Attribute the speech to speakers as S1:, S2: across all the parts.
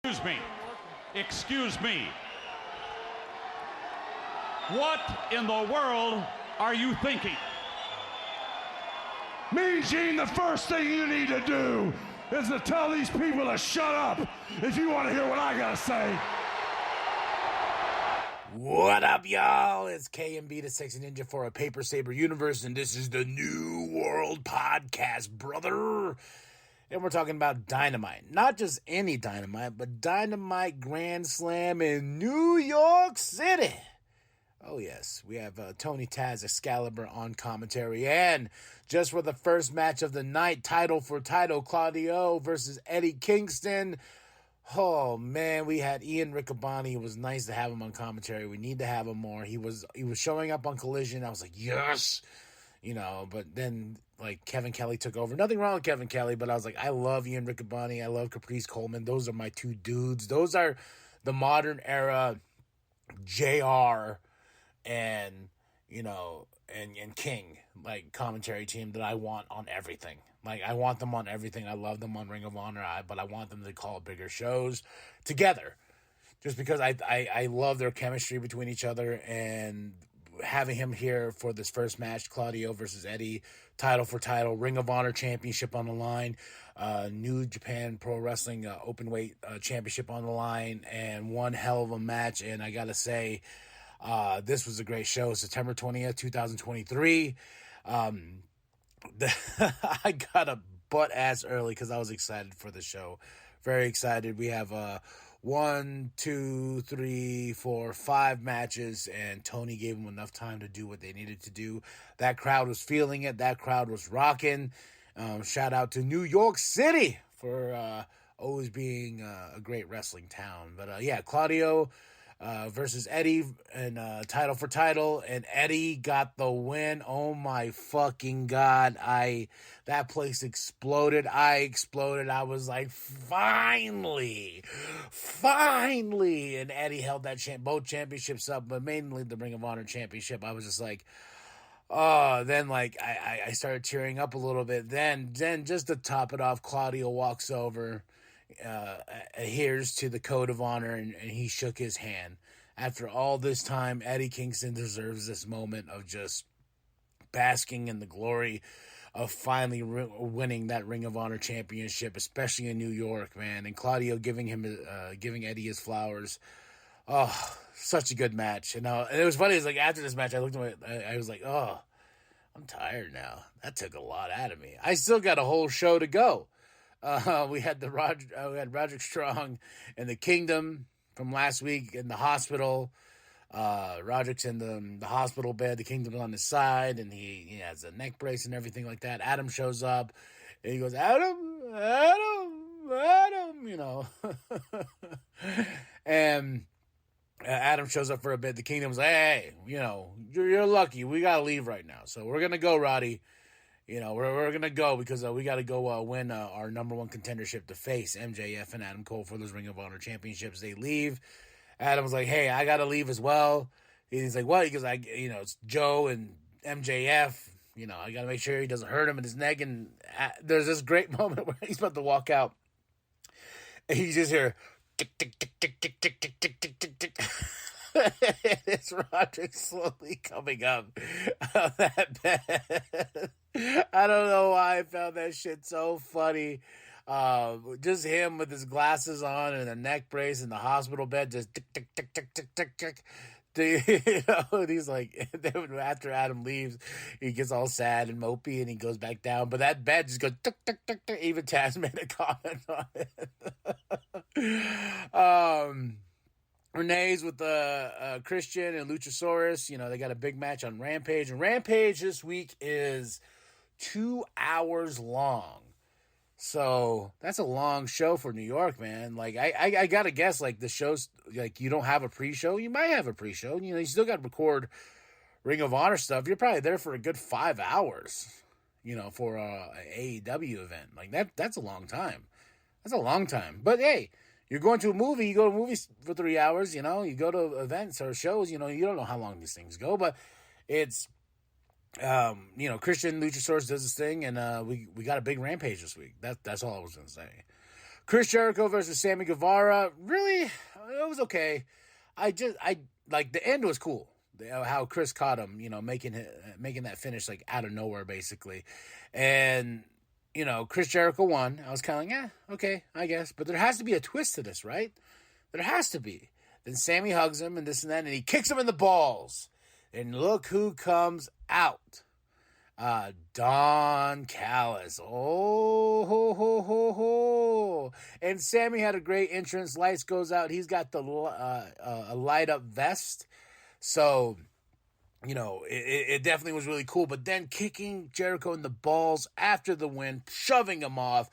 S1: Excuse me. Excuse me. What in the world are you thinking?
S2: Mean Gene, the first thing you need to do is to tell these people to shut up if you want to hear what I gotta say.
S3: What up, y'all? It's KMB, the Sexy Ninja for a Paper Saber universe, and this is the New World Podcast, brother. And we're talking about Dynamite. Not just any Dynamite, but Dynamite Grand Slam in New York City. Oh, yes. We have Tony Taz Excalibur on commentary. And just for the first match of the night, title for title, Claudio versus Eddie Kingston. Oh, man, we had Ian Riccaboni. It was nice to have him on commentary. We need to have him more. He was showing up on Collision. I was like, yes! You know, but then, like, Kevin Kelly took over. Nothing wrong with Kevin Kelly, but I was like, I love Ian Riccaboni. I love Caprice Coleman. Those are my two dudes. Those are the modern era JR and, you know, and King, like, commentary team that I want on everything. Like, I want them on everything. I love them on Ring of Honor, but I want them to call bigger shows together. Just because I love their chemistry between each other, and having him here for this first match, Claudio versus Eddie, title for title, Ring of Honor championship on the line, New Japan Pro Wrestling Openweight championship on the line, and one hell of a match. And I gotta say, this was a great show. September 20th, 2023. I got a butt ass early because I was excited for the show. Very excited. We have 1, 2, 3, 4, 5 matches, and Tony gave them enough time to do what they needed to do. That crowd was feeling it. That crowd was rocking. Shout out to New York City for always being a great wrestling town. But yeah, Claudio versus Eddie, and title for title, and Eddie got the win. Oh my fucking god. That place exploded. I exploded. I was like, finally, and Eddie held that both championships up, but mainly the Ring of Honor championship. I was just like, oh, then like I started tearing up a little bit. Then just to top it off, Claudio walks over, adheres to the code of honor, and he shook his hand. After all this time, Eddie Kingston deserves this moment of just basking in the glory of finally winning that Ring of Honor championship, especially in New York, man. And Claudio giving Eddie his flowers. Oh, such a good match. And it was funny. It's like after this match, I looked at I was like, oh, I'm tired now. That took a lot out of me. I still got a whole show to go. We had Roderick Strong and the Kingdom from last week in the hospital. Roderick's in the hospital bed. The Kingdom's on his side, and he has a neck brace and everything like that. Adam shows up, and he goes, Adam, you know. And Adam shows up for a bit. The Kingdom's like, hey, you know, you're lucky. We got to leave right now. So we're going to go, Roddy. You know, we're going to go because we got to go win our number one contendership to face MJF and Adam Cole for those Ring of Honor championships. They leave. Adam's like, hey, I got to leave as well. He's like, what? He goes, it's Joe and MJF. You know, I got to make sure he doesn't hurt him in his neck. And there's this great moment where he's about to walk out. And you just hear, tick, tick, tick, tick, tick, tick, tick, tick, tick, tick, tick. It's Roderick slowly coming up that bed. I don't know why I found that shit so funny. Just him with his glasses on and a neck brace in the hospital bed, just tick, tick, tick, tick, tick, tick, tick. You know, he's like, after Adam leaves, he gets all sad and mopey and he goes back down. But that bed just goes tick, tick, tick, tick. Even Taz made a comment on it. Renee's with Christian and Luchasaurus. You know, they got a big match on Rampage. And Rampage this week is 2 hours long. So that's a long show for New York, man. Like, I got to guess, like, the show's, like, you don't have a pre-show. You might have a pre-show. You know, you still got to record Ring of Honor stuff. You're probably there for a good 5 hours, you know, for a AEW event. Like, that's a long time. That's a long time. But, hey, you're going to a movie. You go to movies for 3 hours, you know. You go to events or shows, you know. You don't know how long these things go. But it's, you know, Christian Luchasaurus does his thing, and we got a big Rampage this week. That's all I was going to say. Chris Jericho versus Sammy Guevara, really, it was okay. I like the end was cool. How Chris caught him, making that finish like out of nowhere, basically. And, Chris Jericho won. I was kind of like, yeah, okay, I guess. But there has to be a twist to this, right? There has to be. Then Sammy hugs him and this and that, and he kicks him in the balls. And look who comes out. Don Callis. Oh, ho, ho, ho, ho. And Sammy had a great entrance. Lights goes out. He's got the a light up vest. So, it definitely was really cool. But then kicking Jericho in the balls after the win, shoving him off.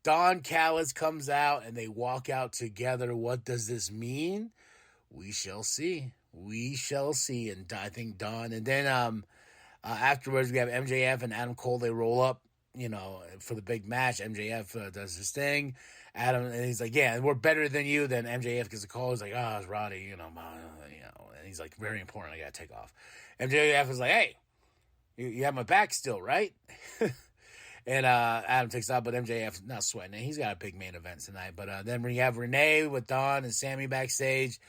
S3: Don Callis comes out and they walk out together. What does this mean? We shall see. We shall see. And I think Don. And then afterwards, we have MJF and Adam Cole. They roll up, for the big match. MJF does his thing. Adam, and he's like, yeah, we're better than you. Then MJF gets a call. He's like, oh, it's Roddy, and he's like, very important. I got to take off. MJF is like, hey, you have my back still, right? And Adam takes off, but MJF's not sweating it. He's got a big main event tonight. But then we have Renee with Don and Sammy backstage,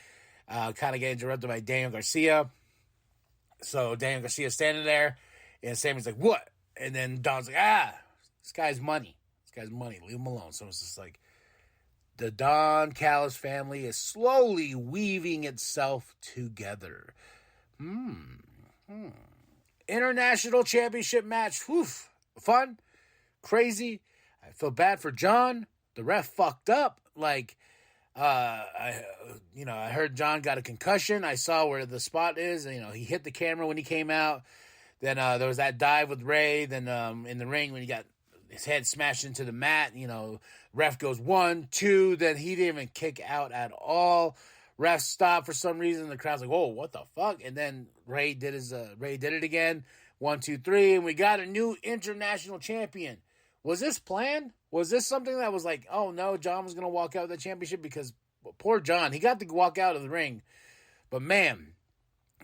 S3: kind of get interrupted by Daniel Garcia. So Daniel Garcia's standing there, and Sammy's like, what? And then Don's like, this guy's money. This guy's money. Leave him alone. So it's just like, the Don Callis family is slowly weaving itself together. International Championship match. Whew. Fun. Crazy. I feel bad for John. The ref fucked up. Like, I heard John got a concussion. I saw where the spot is. He hit the camera when he came out. Then there was that dive with Ray. Then in the ring when he got his head smashed into the mat, ref goes 1, 2. Then he didn't even kick out at all. Ref stopped for some reason. The crowd's like, whoa, what the fuck? And then Ray did it again. 1, 2, 3. And we got a new international champion. Was this planned? Was this something that was like, oh no, John was going to walk out of the championship? Because poor John, he got to walk out of the ring. But man,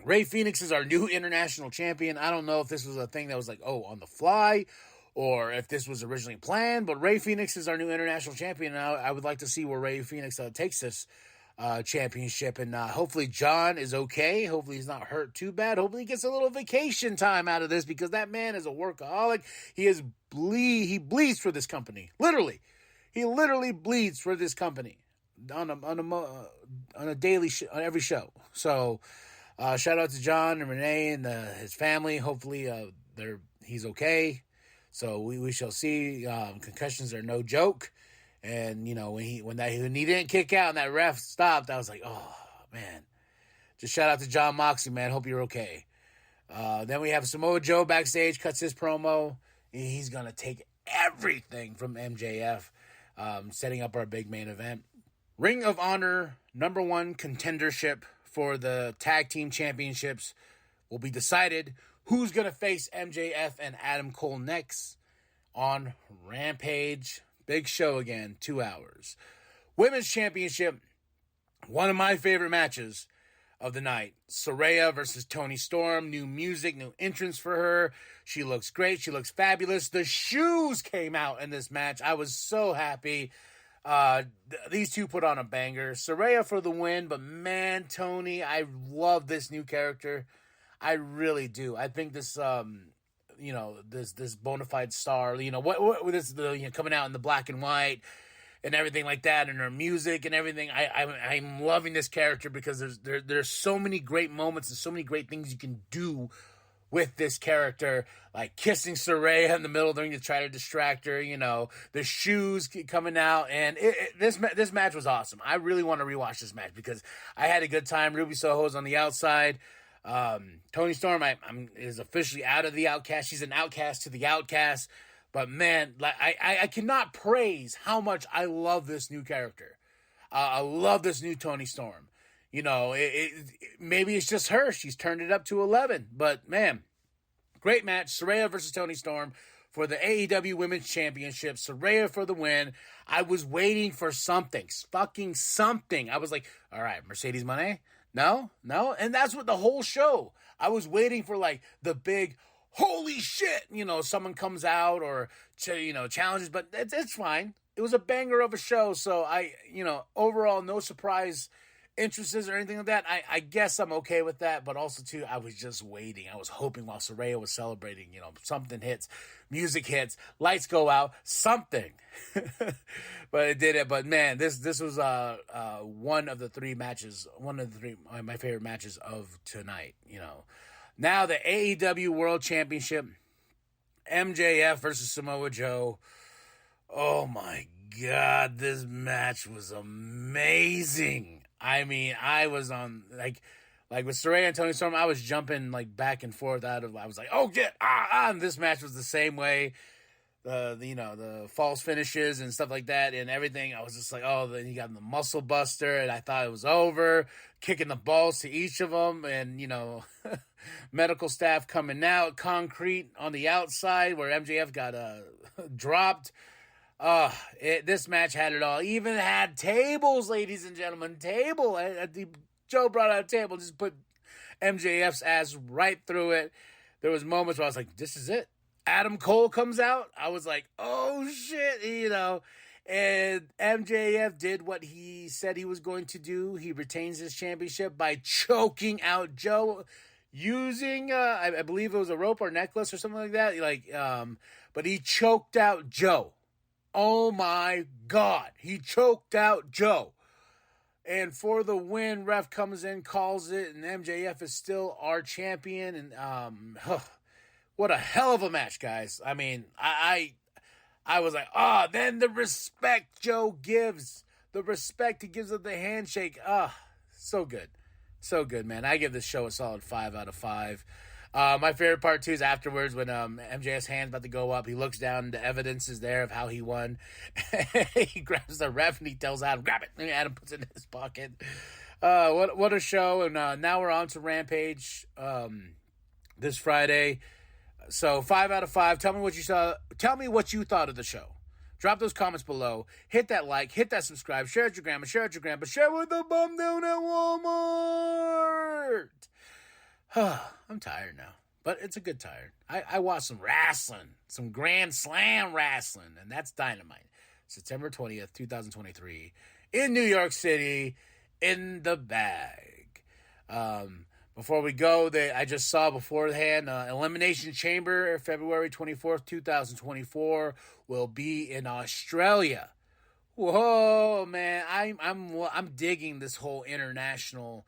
S3: Ray Phoenix is our new international champion. I don't know if this was a thing that was like, on the fly, or if this was originally planned. But Ray Phoenix is our new international champion. And I would like to see where Ray Phoenix takes this championship. And hopefully John is okay. Hopefully he's not hurt too bad. Hopefully he gets a little vacation time out of this, because that man is a workaholic. He bleeds for this company. Literally. He literally bleeds for this company on a daily on every show. So shout out to John and Renee and his family. Hopefully he's okay. So we shall see. Concussions are no joke. And, when he didn't kick out and that ref stopped, I was like, oh, man. Just shout out to John Moxley, man. Hope you're okay. Then we have Samoa Joe backstage, cuts his promo. He's going to take everything from MJF, setting up our big main event. Ring of Honor #1 contendership for the Tag Team Championships will be decided. Who's going to face MJF and Adam Cole next on Rampage? Big show again, 2 hours. Women's Championship, one of my favorite matches of the night. Saraya versus Toni Storm. New music, new entrance for her. She looks great. She looks fabulous. The shoes came out in this match. I was so happy. These two put on a banger. Saraya for the win, but man, Toni, I love this new character. I really do. I think this... this bona fide star, what this, coming out in the black and white and everything like that, and her music and everything. I'm loving this character because there's so many great moments and so many great things you can do with this character, like kissing Saraya in the middle of the ring to try to distract her, the shoes coming out, and this match was awesome. I really want to rewatch this match because I had a good time. Ruby Soho's on the outside. Toni Storm is officially out of the Outcast. She's an outcast to the outcast. But man, I cannot praise how much I love this new character. I love this new Toni Storm. Maybe it's just her. She's turned it up to 11. But man, great match. Saraya versus Toni Storm for the AEW Women's Championship. Saraya for the win. I was waiting for something. Fucking something. I was like, all right, Mercedes Moné? No. And that's what the whole show. I was waiting for like the big, holy shit, someone comes out or, challenges, but it's fine. it was a banger of a show. So overall, no surprise entrances or anything like that. I guess I'm okay with that, but also too, I was just waiting. I was hoping while Saraya was celebrating, something hits, music hits, lights go out, something. But it did it. But man, this was one of the three matches, my favorite matches of tonight. Now the AEW World Championship, MJF versus Samoa Joe. Oh my God, this match was amazing. I mean, I was on like with Saraya and Tony Storm, I was jumping like back and forth I was like, oh yeah, and this match was the same way. The false finishes and stuff like that and everything. I was just like, oh, then he got the muscle buster and I thought it was over, kicking the balls to each of them and, medical staff coming out, concrete on the outside where MJF got dropped. This match had it all. Even had tables, ladies and gentlemen. Joe brought out a table, just put MJF's ass right through it. There was moments where I was like, this is it. Adam Cole comes out. I was like, oh shit, and MJF did what he said he was going to do. He retains his championship by choking out Joe using, I believe it was a rope or necklace or something like that. But he choked out Joe. Oh my God. He choked out Joe. And for the win, ref comes in, calls it, and MJF is still our champion. And what a hell of a match, guys. I mean, I was like, then the respect Joe gives. The respect he gives of the handshake. So good. So good, man. I give this show a solid 5 out of 5. My favorite part, too, is afterwards when MJF's hand's about to go up. He looks down, the evidence is there of how he won. He grabs the ref and he tells Adam, grab it. And Adam puts it in his pocket. What a show. And now we're on to Rampage this Friday. So 5 out of 5. Tell me what you saw. Tell me what you thought of the show. Drop those comments below. Hit that like. Hit that subscribe. Share it with your grandma. Share it with your grandpa. Share it with the bum down at Walmart. I'm tired now, but it's a good tired. I watched some wrestling, some Grand Slam wrestling, and that's Dynamite. September 20th, 2023, in New York City, in the bag. Before we go, I just saw beforehand, Elimination Chamber, February 24th, 2024, will be in Australia. Whoa, man, I'm digging this whole international,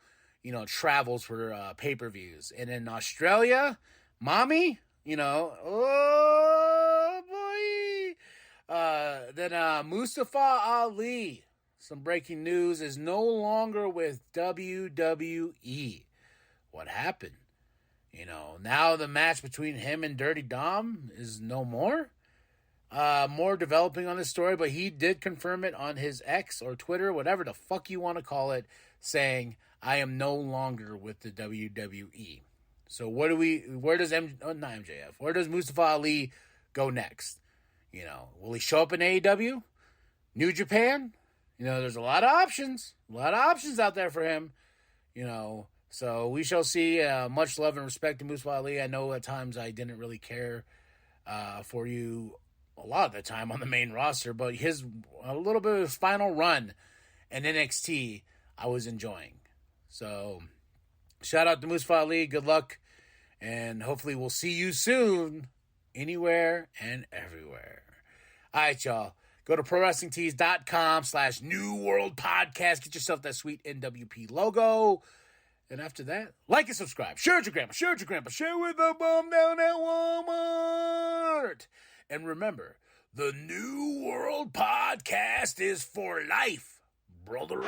S3: travels for pay-per-views. And in Australia, mommy, oh boy. Then Mustafa Ali, some breaking news, is no longer with WWE. What happened? Now the match between him and Dirty Dom is no more. More developing on this story, but he did confirm it on his X or Twitter, whatever the fuck you want to call it, saying, I am no longer with the WWE. So where does Mustafa Ali go next? Will he show up in AEW? New Japan? There's a lot of options. A lot of options out there for him. So we shall see. Much love and respect to Mustafa Ali. I know at times I didn't really care for you a lot of the time on the main roster, but a little bit of his final run in NXT, I was enjoying. So, shout out to Mustafa Ali. Good luck. And hopefully we'll see you soon. Anywhere and everywhere. All right, y'all. Go to ProWrestlingTees.com/New World Podcast. Get yourself that sweet nWp logo. And after that, like and subscribe. Share with your grandma. Share with your grandpa. Share with the bum down at Walmart. And remember, the New World Podcast is for life, brother.